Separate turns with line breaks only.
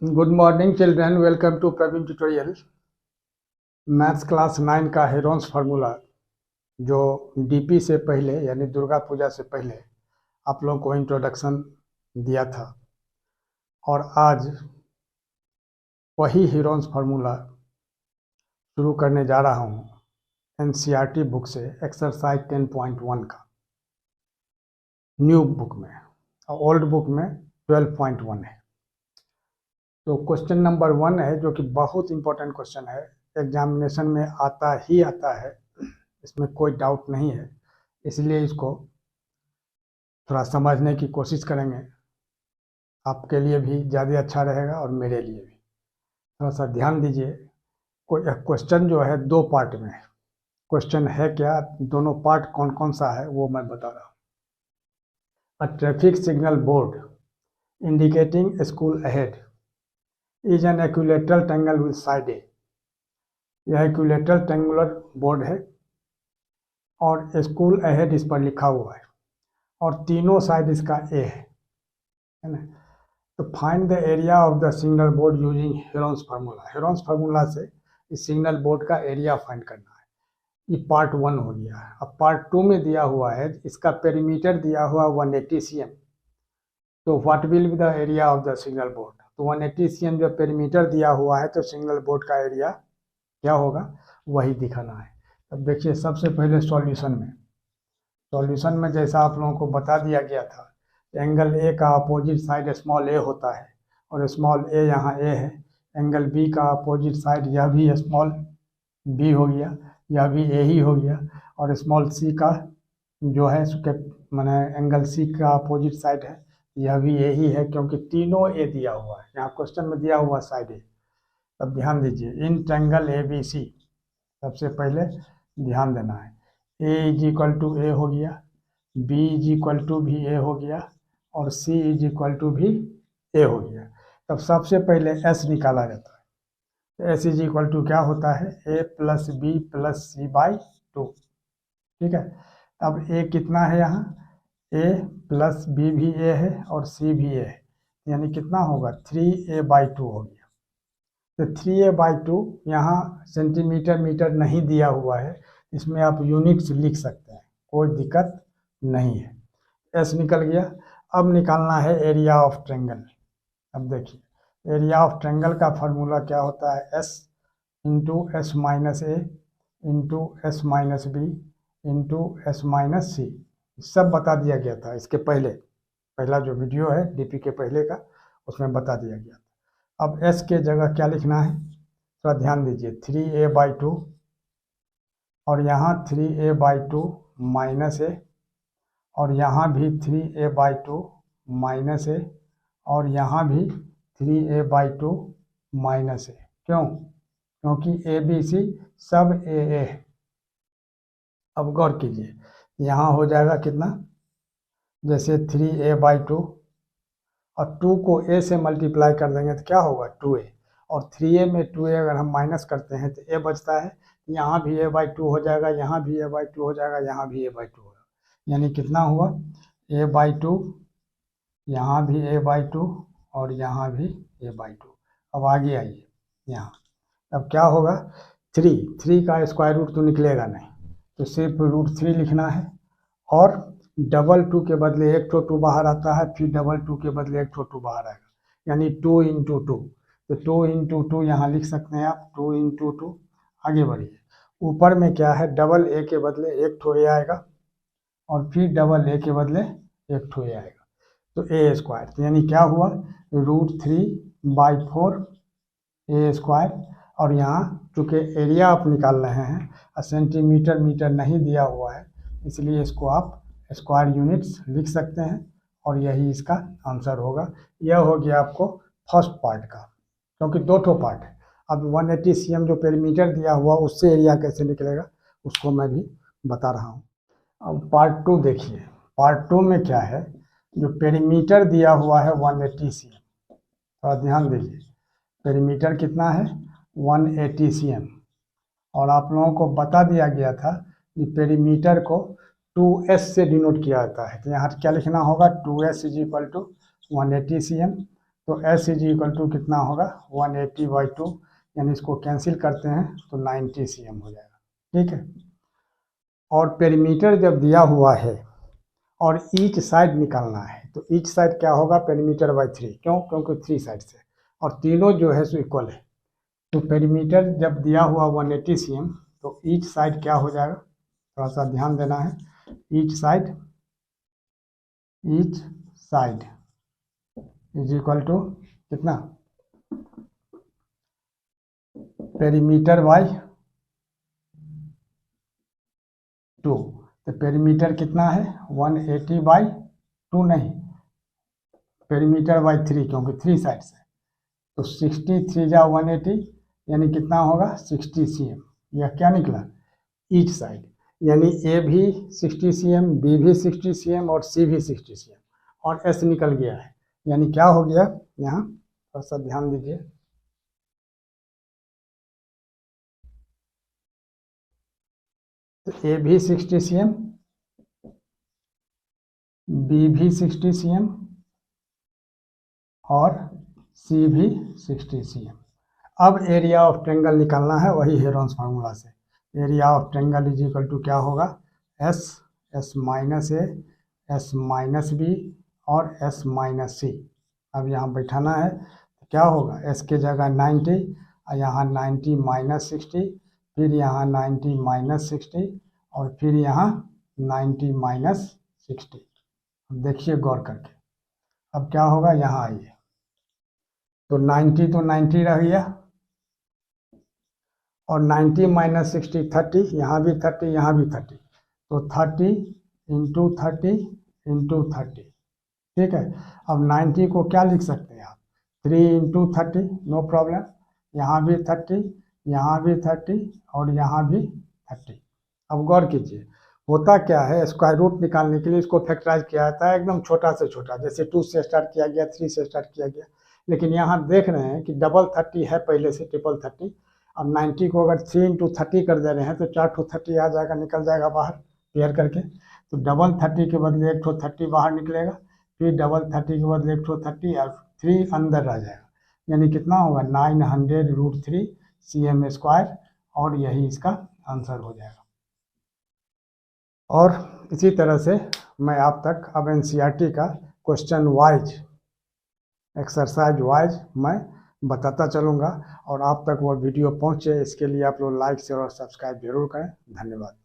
Good morning children, welcome to Pravin tutorial. Maths class 9 का Heron's formula जो DP से पहले यानी दुर्गा पूजा से पहले आप लोगों को इंट्रोडक्शन दिया था, और आज वही हेरोन्स फार्मूला शुरू करने जा रहा हूँ एनसीईआरटी बुक से, एक्सरसाइज 10.1 का। न्यू बुक में और ओल्ड बुक में 12.1 है। तो क्वेश्चन नंबर 1 है, जो कि बहुत इंपॉर्टेंट क्वेश्चन है, एग्जामिनेशन में आता ही आता है, इसमें कोई डाउट नहीं है। इसलिए इसको थोड़ा समझने की कोशिश करेंगे, आपके लिए भी ज़्यादा अच्छा रहेगा और मेरे लिए भी। थोड़ा सा ध्यान दीजिए। कोई क्वेश्चन जो है 2 पार्ट में है। क्वेश्चन है क्या, दोनों पार्ट कौन कौन सा है वो मैं बता रहा हूँ। A traffic signal board indicating school ahead is an equilateral triangle with side a. यह इक्विलेटरल ट्रायंगुलर बोर्ड है और स्कूल अहेड इस पर लिखा हुआ है और तीनों साइड इसका ए है ना। तो find the area of the signal board using Heron's formula. Heron's formula से इस सिग्नल बोर्ड का एरिया फाइंड करना है। ये पार्ट 1 हो गया है। अब पार्ट 2 में दिया हुआ है, इसका पेरीमीटर दिया हुआ 180 cm। तो what will be the area of the signal board. तो 180 cm जो पेरीमीटर दिया हुआ है, तो सिग्नल बोर्ड का एरिया क्या होगा वही दिखाना है। अब देखिए, सबसे पहले सॉल्यूशन में जैसा आप लोगों को बता दिया गया था, एंगल ए का अपोजिट साइड स्मॉल ए होता है और स्मॉल ए यहाँ ए है। एंगल बी का अपोजिट साइड यह भी स्मॉल बी हो गया, यह भी ए ही हो गया। और स्मॉल सी का जो है मैंने एंगल सी का अपोजिट साइड है, यह भी ए ही है, क्योंकि तीनों ए दिया हुआ है। यहाँ क्वेश्चन में दिया हुआ साइड ए। अब ध्यान दीजिए, in triangle A B C सबसे पहले ध्यान देना है। ए इज इक्वल टू ए हो गया, बी इज इक्वल टू भी ए हो गया और सी इज इक्वल टू भी ए हो गया। तब सबसे पहले एस निकाला जाता है। तो एस इज इक्वल टू क्या होता है, a plus b plus c by 2। ठीक है। अब ए कितना है यहाँ, ए प्लस बी भी ए है और सी भी ए है, यानी कितना होगा 3a/2 हो गया। तो 3a/2 यहाँ सेंटीमीटर मीटर नहीं दिया हुआ है, इसमें आप यूनिट्स लिख सकते हैं, कोई दिक्कत नहीं है। एस निकल गया। अब निकालना है एरिया ऑफ ट्रायंगल। अब देखिए, एरिया ऑफ ट्रायंगल का फार्मूला क्या होता है, s into s minus a into s minus b into s minus c. सब बता दिया गया था इसके पहले, पहला जो वीडियो है डीपी के पहले का, उसमें बता दिया गया था। अब एस के जगह क्या लिखना है, थोड़ा ध्यान दीजिए। 3a/2 और यहाँ 3a/2 माइनस ए और यहाँ भी 3a/2 माइनस ए और यहाँ भी 3a/2 माइनस ए। क्यों? क्योंकि ए बी सी सब ए है। अब गौर कीजिए, यहाँ हो जाएगा कितना, जैसे 3a/2 और 2 को a से मल्टीप्लाई कर देंगे तो क्या होगा 2a, और 3a में 2a अगर हम माइनस करते हैं तो a बचता है। यहाँ भी a/2 हो जाएगा, यहाँ भी a/2 हो जाएगा, यहाँ भी a/2 होगा, यानी कितना हुआ a/2, यहाँ भी a/2 और यहाँ भी a/2। अब आगे आइए यहाँ, अब क्या होगा 3 का स्क्वायर रूट तो निकलेगा नहीं, तो सिर्फ √3 लिखना है। और 2 के बदले एक 2 बाहर आता है, फिर 2 के बदले एक 2 बाहर आएगा, यानी 2 × 2। तो 2 × 2 यहाँ लिख सकते हैं आप, 2 × 2। आगे बढ़िए, ऊपर में क्या है, डबल ए के बदले एक ए आएगा और फिर डबल ए के बदले एक ए आएगा, तो ए स्क्वायर। तो यानी क्या हुआ √3/4 ए स्क्वायर। और यहाँ चूँकि एरिया आप निकाल रहे हैं और सेंटीमीटर मीटर नहीं दिया हुआ है, इसलिए इसको आप स्क्वायर यूनिट्स लिख सकते हैं और यही इसका आंसर होगा। यह हो गया आपको फर्स्ट पार्ट का, क्योंकि 2 पार्ट है। अब 180 cm जो पेरीमीटर दिया हुआ उससे एरिया कैसे निकलेगा उसको मैं भी बता रहा हूँ। अब पार्ट 2 देखिए, पार्ट 2 में क्या है, जो पेरीमीटर दिया हुआ है 180 cm। थोड़ा ध्यान दीजिए, पेरीमीटर कितना है 180 cm, और आप लोगों को बता दिया गया था कि पेरीमीटर को 2s से डिनोट किया जाता है। तो यहाँ क्या लिखना होगा, 2s = 180 cm तो S इज इक्वल टू कितना होगा 180/2, यानी इसको कैंसिल करते हैं तो 90 cm हो जाएगा। ठीक है, और पेरीमीटर जब दिया हुआ है और ईच साइड निकालना है तो ईच साइड क्या होगा पेरीमीटर/3, क्यों? क्योंकि 3 साइड से और तीनों जो है सो इक्वल है। तो पेरीमीटर जब दिया हुआ 180 cm तो ईच साइड क्या हो जाएगा, थोड़ा सा ध्यान देना है। Each side is equal to कितना पेरीमीटर/2। तो पेरीमीटर कितना है 180/2 नहीं, पेरीमीटर/3 क्योंकि 3 साइड से। तो 63 जा 180 यानी कितना होगा 60 cm। यह क्या निकला ईच साइड, यानी ए भी 60 cm, बी भी 60 cm और सी भी 60 cm और एस निकल गया है। यानी क्या हो गया, यहाँ थोड़ा सा ध्यान दीजिए। तो ए भी 60 cm, बी भी 60 cm और सी भी 60 cm। अब एरिया ऑफ ट्रेंगल निकालना है वही हेरोन्स फार्मूला से। Area of triangle is equal to क्या होगा S minus A, S minus B और एस माइनस सी। अब यहाँ बैठाना है तो क्या होगा, एस के जगह 90 और यहाँ 90 माइनस 60, फिर यहाँ 90 माइनस 60 और फिर यहाँ 90 माइनस 60। देखिए गौर करके, अब क्या होगा यहाँ आइए, तो 90 तो 90 रह गया और 90 माइनस 60 30, यहाँ भी 30 यहाँ भी 30, तो 30 इंटू 30 इंटू 30। ठीक है, अब 90 को क्या लिख सकते हैं आप 3 इंटू 30, नो प्रॉब्लम। यहाँ भी 30, यहाँ भी 30 और यहाँ भी 30। अब गौर कीजिए होता क्या है, स्क्वायर रूट निकालने के लिए इसको फैक्टराइज किया जाता है एकदम छोटा से छोटा, जैसे 2 से स्टार्ट किया गया, 3 से स्टार्ट किया गया। लेकिन यहाँ देख रहे हैं कि डबल 30 है पहले से, ट्रिपल 30। अब 90 को अगर 3 इंटू 30 कर दे रहे हैं तो 4 ठो 30 आ जाएगा, निकल जाएगा बाहर पेयर करके। तो डबल 30 के बदले 1 ठो 30 बाहर निकलेगा, फिर डबल 30 के बदले 1 ठो 30 और 3 अंदर रह जाएगा। यानी कितना होगा 900√3 cm स्क्वायर, और यही इसका आंसर हो जाएगा। और इसी तरह से मैं आप तक अब NCERT का क्वेश्चन वाइज, एक्सरसाइज वाइज मैं बताता चलूँगा और आप तक वो वीडियो पहुँचे इसके लिए आप लोग लाइक शेयर और सब्सक्राइब जरूर करें। धन्यवाद।